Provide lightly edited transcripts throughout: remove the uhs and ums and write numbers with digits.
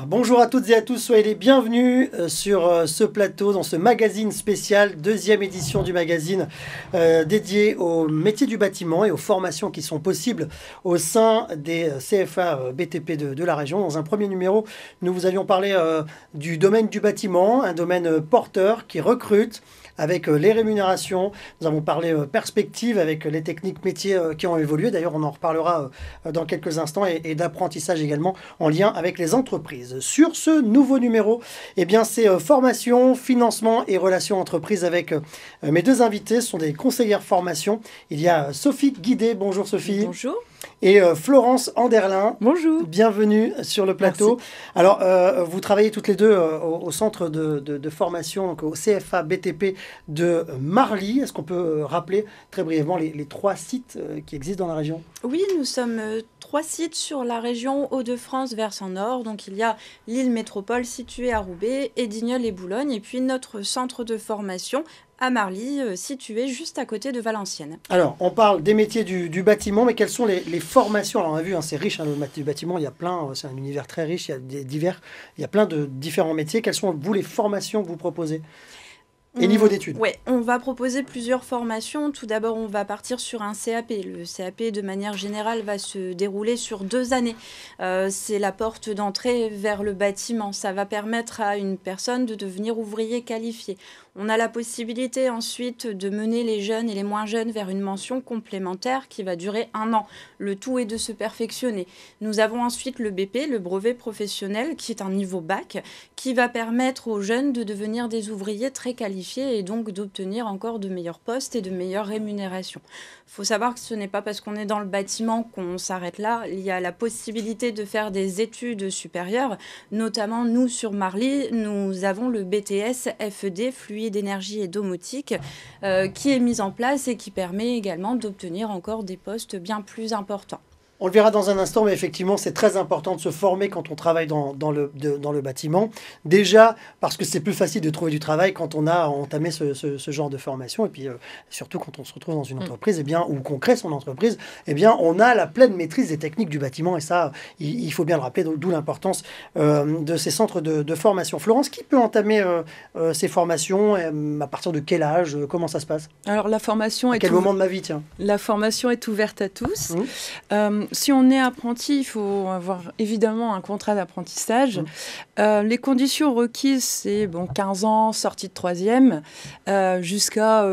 Bonjour à toutes et à tous, soyez les bienvenus sur ce plateau, dans ce magazine spécial, deuxième édition du magazine dédié aux métiers du bâtiment et aux formations qui sont possibles au sein des CFA BTP de la région. Dans un premier numéro, nous vous avions parlé du domaine du bâtiment, un domaine porteur qui recrute, avec les rémunérations. Nous avons parlé perspective avec les techniques métiers qui ont évolué. D'ailleurs, on en reparlera dans quelques instants et d'apprentissage également en lien avec les entreprises. Sur ce nouveau numéro, eh bien, c'est formation, financement et relations entreprises avec mes deux invités. Ce sont des conseillères formation. Il y a Sophie Guidé. Bonjour Sophie. Bonjour. Et Florence Anderlin. Bonjour. Bienvenue sur le plateau. Merci. Alors, vous travaillez toutes les deux au centre de formation, donc au CFA BTP de Marly. Est-ce qu'on peut rappeler très brièvement les trois sites qui existent dans la région? Oui, nous sommes 3 sites sur la région Hauts-de-France versant nord. Donc, il y a l'île métropole située à Roubaix, Edignolles et Boulogne. Et puis, notre centre de formation à Marly, situé juste à côté de Valenciennes. Alors, on parle des métiers du bâtiment, mais quelles sont les formations? Alors, on a vu, c'est riche, le métier du bâtiment, il y a plein, c'est un univers très riche, il y a plein de différents métiers. Quelles sont, vous, les formations que vous proposez? Et niveau d'études? Oui, on va proposer plusieurs formations. Tout d'abord, on va partir sur un CAP. Le CAP, de manière générale, va se dérouler sur 2 années. C'est la porte d'entrée vers le bâtiment. Ça va permettre à une personne de devenir ouvrier qualifié. On a la possibilité ensuite de mener les jeunes et les moins jeunes vers une mention complémentaire qui va durer 1 an. Le tout est de se perfectionner. Nous avons ensuite le BP, le brevet professionnel, qui est un niveau bac, qui va permettre aux jeunes de devenir des ouvriers très qualifiés et donc d'obtenir encore de meilleurs postes et de meilleures rémunérations. Il faut savoir que ce n'est pas parce qu'on est dans le bâtiment qu'on s'arrête là. Il y a la possibilité de faire des études supérieures. Notamment, nous, sur Marly, nous avons le BTS FED, fluide, énergie et domotique, qui est mis en place et qui permet également d'obtenir encore des postes bien plus importants. On le verra dans un instant, mais effectivement, c'est très important de se former quand on travaille dans le bâtiment. Déjà, parce que c'est plus facile de trouver du travail quand on a entamé ce genre de formation. Et puis, surtout quand on se retrouve dans une entreprise, eh bien, ou qu'on crée son entreprise, eh bien, on a la pleine maîtrise des techniques du bâtiment. Et ça, il faut bien le rappeler, d'où l'importance de ces centres de formation. Florence, qui peut entamer ces formations? À partir de quel âge? Comment ça se passe? Alors, la formation à quel moment de ma vie, tiens? La formation est ouverte à tous. Si on est apprenti, il faut avoir évidemment un contrat d'apprentissage. Les conditions requises, c'est 15 ans, sortie de 3e, jusqu'à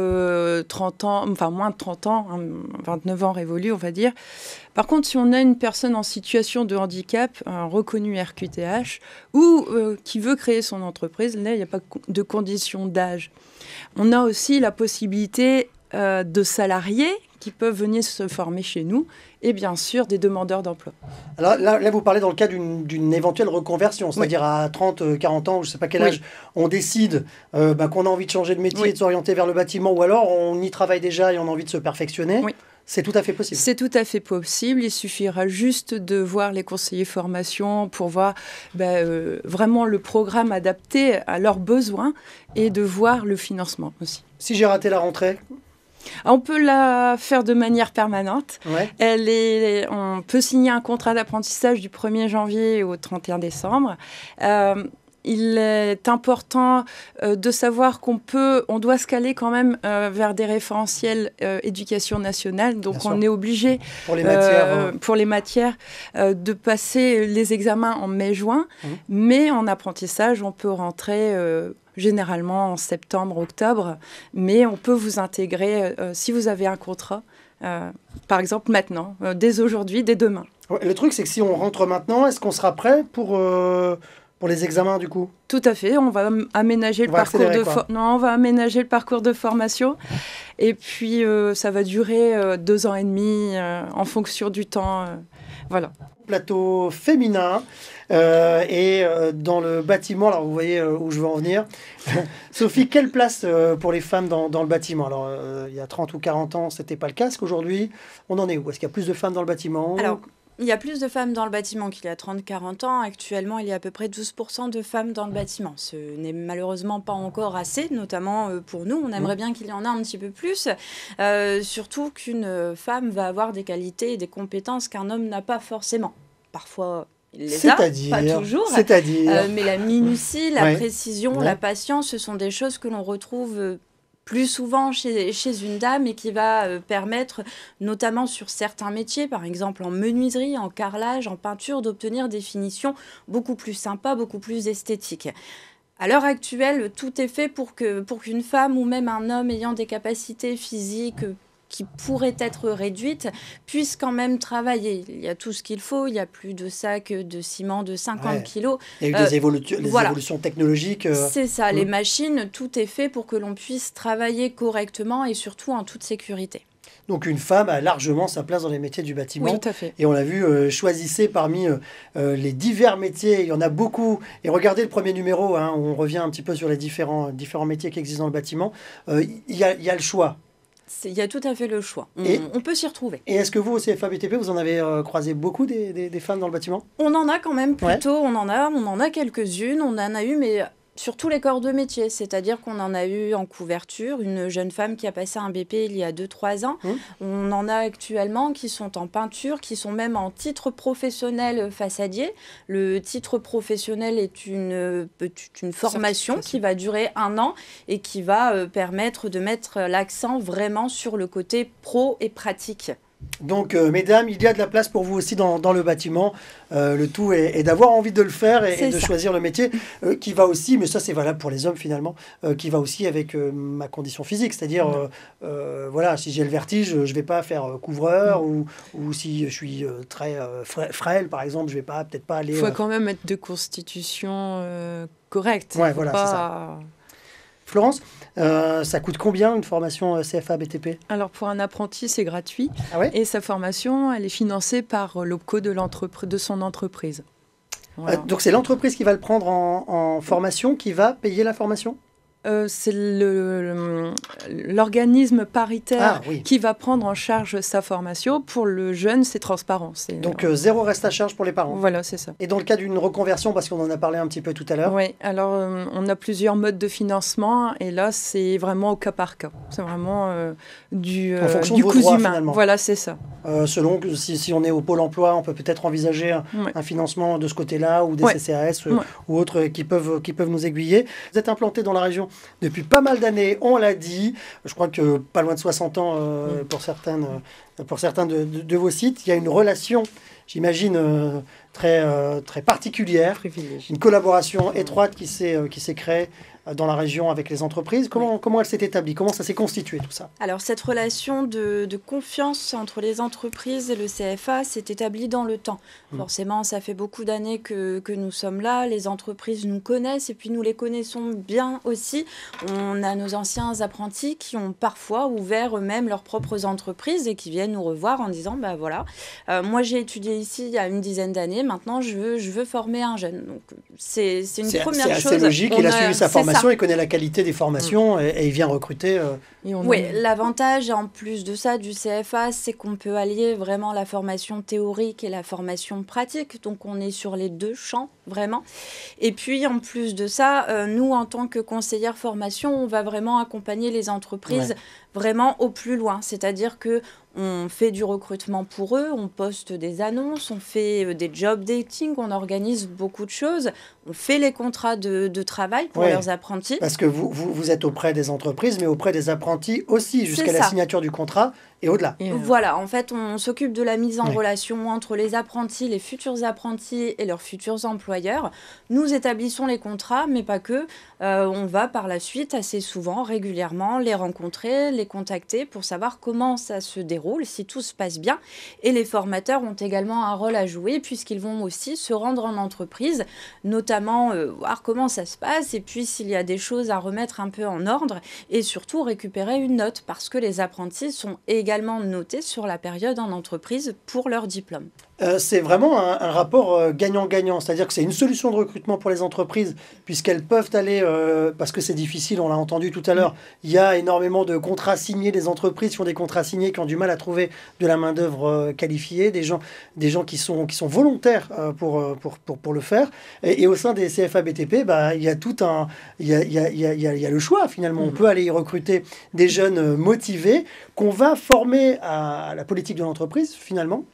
30 ans, enfin moins de 30 ans, 29 ans révolus, on va dire. Par contre, si on a une personne en situation de handicap, un reconnu RQTH, ou qui veut créer son entreprise, là, il n'y a pas de condition d'âge. On a aussi la possibilité de salariés qui peuvent venir se former chez nous, et bien sûr des demandeurs d'emploi. Alors là, vous parlez dans le cas d'une éventuelle reconversion, c'est-à-dire à 30, 40 ans, je ne sais pas quel âge, on décide qu'on a envie de changer de métier, de s'orienter vers le bâtiment, ou alors on y travaille déjà et on a envie de se perfectionner. Oui. C'est tout à fait possible. C'est tout à fait possible. Il suffira juste de voir les conseillers formation pour voir vraiment le programme adapté à leurs besoins et de voir le financement aussi. Si j'ai raté la rentrée? On peut la faire de manière permanente. Ouais. On peut signer un contrat d'apprentissage du 1er janvier au 31 décembre. Il est important de savoir on doit se caler quand même vers des référentiels éducation nationale. Donc, on est obligé, pour les matières, de passer les examens en mai-juin. Mais en apprentissage, on peut rentrer généralement en septembre, octobre. Mais on peut vous intégrer si vous avez un contrat, par exemple maintenant, dès aujourd'hui, dès demain. Ouais, le truc, c'est que si on rentre maintenant, est-ce qu'on sera prêt pour les examens, du coup? Tout à fait. On va aménager le parcours de formation. Et puis, ça va durer 2 ans et demi en fonction du temps. Voilà. Plateau féminin et dans le bâtiment, alors vous voyez où je veux en venir. Sophie, quelle place pour les femmes dans le bâtiment? Alors, il y a 30 ou 40 ans, ce n'était pas le cas. Est-ce qu'aujourd'hui, on en est où? Est-ce qu'il y a plus de femmes dans le bâtiment? Alors, il y a plus de femmes dans le bâtiment qu'il y a 30-40 ans. Actuellement, il y a à peu près 12% de femmes dans le bâtiment. Ce n'est malheureusement pas encore assez, notamment pour nous. On aimerait bien qu'il y en ait un petit peu plus. Surtout qu'une femme va avoir des qualités et des compétences qu'un homme n'a pas forcément. Parfois Il les a, pas toujours. Mais la minutie, la précision, la patience, ce sont des choses que l'on retrouve plus souvent chez une dame et qui va permettre, notamment sur certains métiers, par exemple en menuiserie, en carrelage, en peinture, d'obtenir des finitions beaucoup plus sympas, beaucoup plus esthétiques. À l'heure actuelle, tout est fait pour qu'une femme ou même un homme ayant des capacités physiques qui pourraient être réduites, puissent quand même travailler. Il y a tout ce qu'il faut, il y a plus de sacs de ciment de 50 kilos. Il y a eu des évolutions technologiques. C'est ça, les machines, tout est fait pour que l'on puisse travailler correctement et surtout en toute sécurité. Donc une femme a largement sa place dans les métiers du bâtiment. Oui, tout à fait. Et on l'a vu, choisissez parmi les divers métiers, il y en a beaucoup. Et regardez le premier numéro, où on revient un petit peu sur les différents métiers qui existent dans le bâtiment. Il y a le choix. Il y a tout à fait le choix. On peut s'y retrouver. Et est-ce que vous, au CFA BTP, vous en avez croisé beaucoup des femmes dans le bâtiment ? On en a quand même plutôt. On en a quelques-unes. On en a eu, mais sur tous les corps de métier. C'est-à-dire qu'on en a eu en couverture, une jeune femme qui a passé un BP il y a 2-3 ans. On en a actuellement qui sont en peinture, qui sont même en titre professionnel façadier. Le titre professionnel est une formation qui va durer 1 an et qui va permettre de mettre l'accent vraiment sur le côté pro et pratique. Donc, mesdames, il y a de la place pour vous aussi dans le bâtiment. Le tout est d'avoir envie de le faire et de choisir le métier qui va aussi, mais ça c'est valable pour les hommes finalement, qui va aussi avec ma condition physique. C'est-à-dire, voilà, si j'ai le vertige, je ne vais pas faire couvreur ou si je suis très frêle, par exemple, je ne vais peut-être pas aller... Il faut quand même être de constitution correcte. Ouais, voilà, c'est ça. Florence, ça coûte combien une formation CFA BTP ? Alors pour un apprenti, c'est gratuit. Ah ouais ? Et sa formation, elle est financée par l'OPCO de son entreprise. Voilà. Donc c'est l'entreprise qui va le prendre en formation, qui va payer la formation ? C'est l'organisme paritaire qui va prendre en charge sa formation. Pour le jeune, c'est transparent. Donc, zéro reste à charge pour les parents. Voilà, c'est ça. Et dans le cas d'une reconversion, parce qu'on en a parlé un petit peu tout à l'heure. Oui, alors on a plusieurs modes de financement et là, c'est vraiment au cas par cas. C'est vraiment en fonction du de vos coût droits, humain. Finalement. Voilà, c'est ça. Selon si on est au Pôle emploi, on peut peut-être envisager un financement de ce côté-là ou des CCAS ou autres qui peuvent nous aiguiller. Vous êtes implanté dans la région depuis pas mal d'années, on l'a dit. Je crois que pas loin de 60 ans pour certains de vos sites. Il y a une relation, j'imagine, très particulière, une collaboration étroite qui s'est créée dans la région avec les entreprises. Comment elle s'est établie ? Comment ça s'est constitué tout ça ? Alors cette relation de confiance entre les entreprises et le CFA s'est établie dans le temps. Forcément, ça fait beaucoup d'années que nous sommes là. Les entreprises nous connaissent et puis nous les connaissons bien aussi. On a nos anciens apprentis qui ont parfois ouvert eux-mêmes leurs propres entreprises et qui viennent nous revoir en disant voilà, moi j'ai étudié ici il y a une dizaine d'années, maintenant je veux former un jeune. Donc c'est une première chose. C'est assez logique, il a suivi sa formation. Il connaît la qualité des formations et il vient recruter. Oui, l'avantage en plus de ça du CFA, c'est qu'on peut allier vraiment la formation théorique et la formation pratique. Donc on est sur les 2 champs vraiment. Et puis en plus de ça, nous en tant que conseillère formation, on va vraiment accompagner les entreprises vraiment au plus loin. C'est-à-dire que on fait du recrutement pour eux, on poste des annonces, on fait des job dating, on organise beaucoup de choses, on fait les contrats de travail pour leurs apprentis. Parce que vous êtes auprès des entreprises, mais auprès des apprentis aussi, jusqu'à la signature du contrat et au-delà. Voilà, en fait, on s'occupe de la mise en relation entre les apprentis, les futurs apprentis et leurs futurs employeurs. Nous établissons les contrats, mais pas que. On va par la suite, assez souvent, régulièrement, les rencontrer, les contacter pour savoir comment ça se déroule, si tout se passe bien. Et les formateurs ont également un rôle à jouer puisqu'ils vont aussi se rendre en entreprise, notamment voir comment ça se passe et puis s'il y a des choses à remettre un peu en ordre et surtout récupérer une note parce que les apprentis sont également notés sur la période en entreprise pour leur diplôme. C'est vraiment un rapport gagnant-gagnant, c'est-à-dire que c'est une solution de recrutement pour les entreprises puisqu'elles peuvent aller, parce que c'est difficile, on l'a entendu tout à l'heure, il y a énormément de contrats signés, des entreprises qui font des contrats signés qui ont du mal à trouver de la main-d'œuvre qualifiée, des gens qui sont volontaires pour le faire. Et au sein des CFA BTP, il y a il y a le choix finalement. On peut aller y recruter des jeunes motivés qu'on va former à la politique de l'entreprise finalement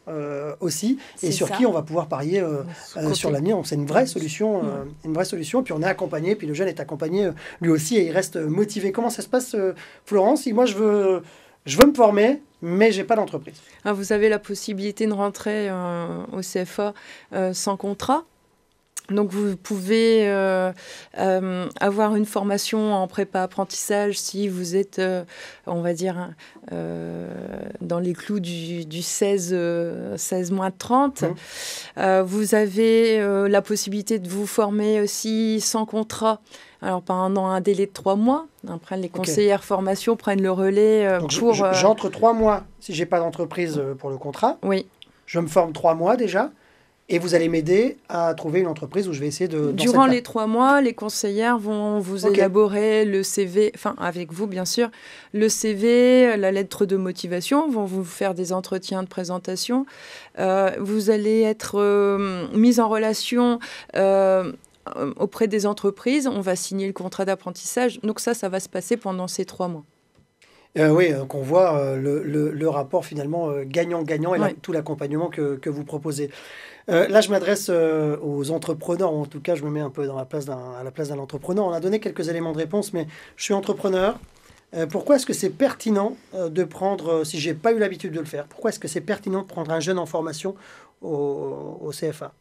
aussi. apprentis et sur qui on va pouvoir parier sur l'avenir. Donc c'est une vraie solution, Et puis on est accompagné, puis le jeune est accompagné lui aussi et il reste motivé. Comment ça se passe, Florence? Si moi je veux me former, mais j'ai pas d'entreprise. Vous avez la possibilité de rentrer au CFA sans contrat. Donc vous pouvez avoir une formation en prépa apprentissage si vous êtes, on va dire, dans les clous du 16 moins 30. Vous avez la possibilité de vous former aussi sans contrat. Alors pendant un délai de 3 mois. Après, les conseillères formation prennent le relais Donc pour... j'entre 3 mois si j'ai pas d'entreprise pour le contrat. Oui. Je me forme 3 mois déjà. Et vous allez m'aider à trouver une entreprise où je vais essayer de... Durant les 3 mois, les conseillères vont vous élaborer le CV, enfin avec vous bien sûr, le CV, la lettre de motivation, vont vous faire des entretiens de présentation. Vous allez être mise en relation auprès des entreprises. On va signer le contrat d'apprentissage. Donc ça va se passer pendant ces 3 mois. Oui, qu'on voit le rapport finalement gagnant-gagnant et tout l'accompagnement que vous proposez. Là, je m'adresse aux entrepreneurs, ou en tout cas, je me mets un peu à la place d'un entrepreneur. On a donné quelques éléments de réponse, mais je suis entrepreneur. Pourquoi est-ce que c'est pertinent de prendre, si je n'ai pas eu l'habitude de le faire, pourquoi est-ce que c'est pertinent de prendre un jeune en formation au CFA?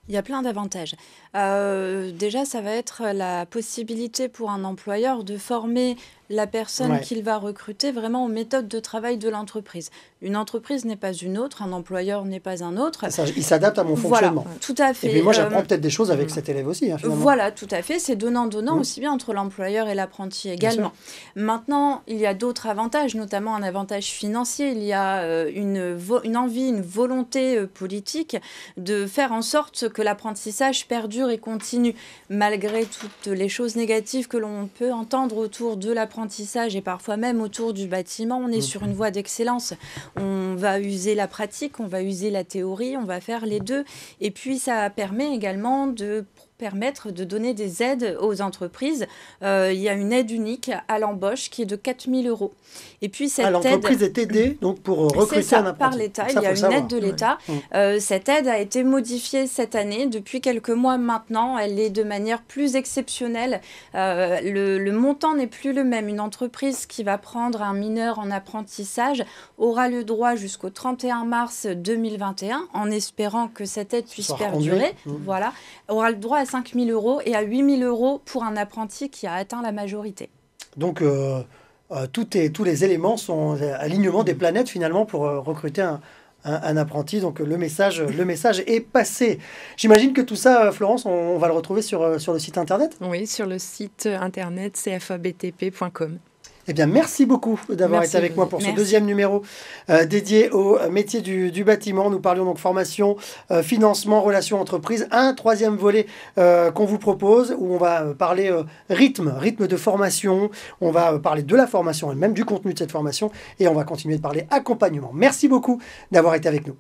Il y a plein d'avantages. Déjà, ça va être la possibilité pour un employeur de former la personne qu'il va recruter vraiment aux méthodes de travail de l'entreprise. Une entreprise n'est pas une autre, un employeur n'est pas un autre. Il s'adapte à mon fonctionnement. Voilà, tout à fait. Et puis moi, j'apprends peut-être des choses avec cet élève aussi. Finalement. Voilà, tout à fait. C'est donnant-donnant aussi bien entre l'employeur et l'apprenti également. Maintenant, il y a d'autres avantages, notamment un avantage financier. Il y a une envie, une volonté politique de faire en sorte que l'apprentissage perdure et continue, malgré toutes les choses négatives que l'on peut entendre autour de l'apprentissage et parfois même autour du bâtiment. On est sur une voie d'excellence. On va user la pratique, on va user la théorie, on va faire les deux. Et puis, ça permet également de permettre de donner des aides aux entreprises. Il y a une aide unique à l'embauche qui est de 4 000 €. Et puis cette l'entreprise est aidée donc pour recruter un apprenti. Par l'État, il y a une aide de l'État. Cette aide a été modifiée cette année. Depuis quelques mois maintenant, elle est de manière plus exceptionnelle. Le montant n'est plus le même. Une entreprise qui va prendre un mineur en apprentissage aura le droit jusqu'au 31 mars 2021, en espérant que cette aide puisse perdurer. Voilà, aura le droit à 5 000 € et à 8 000 € pour un apprenti qui a atteint la majorité. Donc, tous les éléments sont alignement des planètes finalement pour recruter un apprenti. Donc, le message est passé. J'imagine que tout ça, Florence, on va le retrouver sur le site internet? Oui, sur le site internet cfabtp.com. Eh bien, merci beaucoup d'avoir été avec moi pour ce deuxième numéro dédié au métier du bâtiment. Nous parlions donc formation, financement, relations entreprises. Un troisième volet qu'on vous propose où on va parler rythme de formation. On va parler de la formation elle-même, du contenu de cette formation et on va continuer de parler accompagnement. Merci beaucoup d'avoir été avec nous.